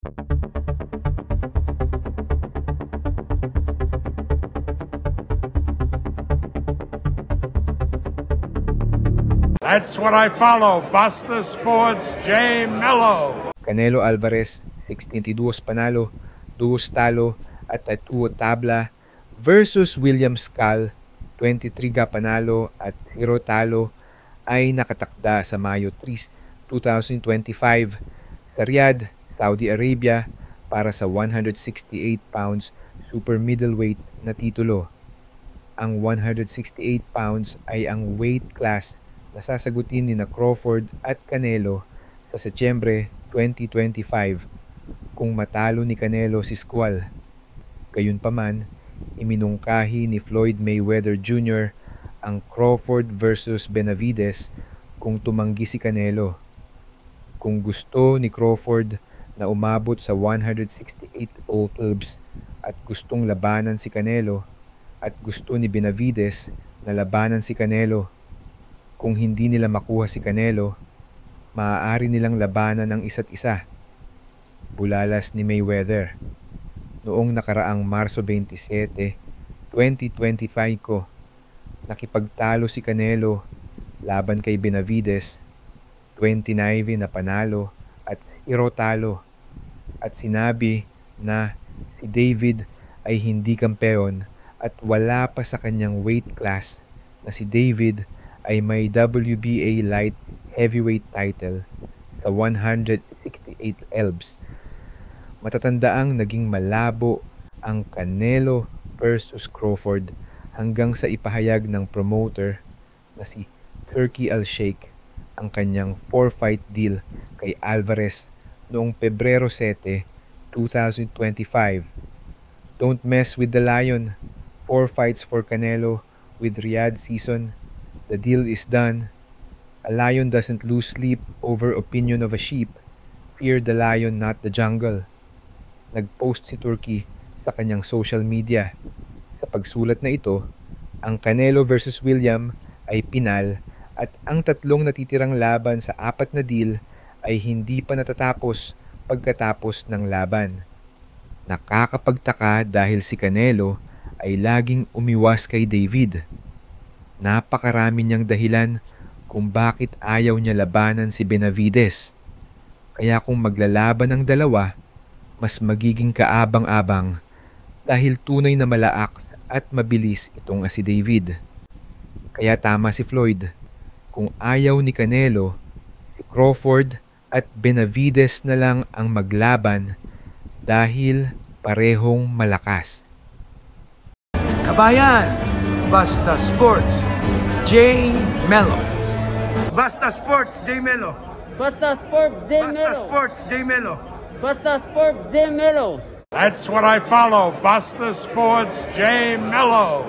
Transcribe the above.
That's what I follow. Basta Sports, J. Mello. Canelo Alvarez, 62 panalo, 2 talo at 2 tabla versus William Scal, 23 panalo at 0 talo ay nakatakda sa Mayo 3, 2025 sa Riyadh, Saudi Arabia para sa 168 pounds super middleweight na titulo. Ang 168 pounds ay ang weight class na sasagutin ni Crawford at Canelo sa Setyembre 2025 kung matalo ni Canelo si Squall. Gayunpaman, iminungkahi ni Floyd Mayweather Jr. ang Crawford versus Benavides kung tumanggi si Canelo. Kung gusto ni Crawford na umabot sa 168 all-clubs at gustong labanan si Canelo at gusto ni Benavides na labanan si Canelo, kung hindi nila makuha si Canelo, maaari nilang labanan ang isa't isa. Bulalas ni Mayweather. Noong nakaraang Marso 27, 2025 nakipagtalo si Canelo laban kay Benavides, 29 na panalo at 0 talo, at sinabi na si David ay hindi kampeon at wala pa sa kanyang weight class na si David ay may WBA light heavyweight title sa 168 elbs. Matatandaang naging malabo ang Canelo versus Crawford hanggang sa ipahayag ng promoter na si Turki Al-Sheikh ang kanyang 4-fight deal kay Alvarez noong Pebrero 7, 2025. Don't mess with the Lion. 4 fights for Canelo with Riyadh season. The deal is done. A lion doesn't lose sleep over opinion of a sheep. Fear the lion, not the jungle. Nag-post si Turki sa kanyang social media. Sa pagsulat na ito, ang Canelo versus William ay pinal at ang 3 natitirang laban sa 4 na deal ay hindi pa natatapos pagkatapos ng laban. Nakakapagtaka dahil si Canelo ay laging umiwas kay David. Napakarami niyang dahilan kung bakit ayaw niya labanan si Benavides. Kaya kung maglalaban ang dalawa, mas magiging kaabang-abang dahil tunay na malaak at mabilis itong si David. Kaya tama si Floyd. Kung ayaw ni Canelo, si Crawford at Benavides na lang ang maglaban dahil parehong malakas. Kabayan, Basta Sports, J. Mello. Basta Sports, J. Mello. Basta Sports, J. Mello. Basta Sports, J. Mello. Basta Sports, J. Mello. That's what I follow. Basta Sports, J. Mello.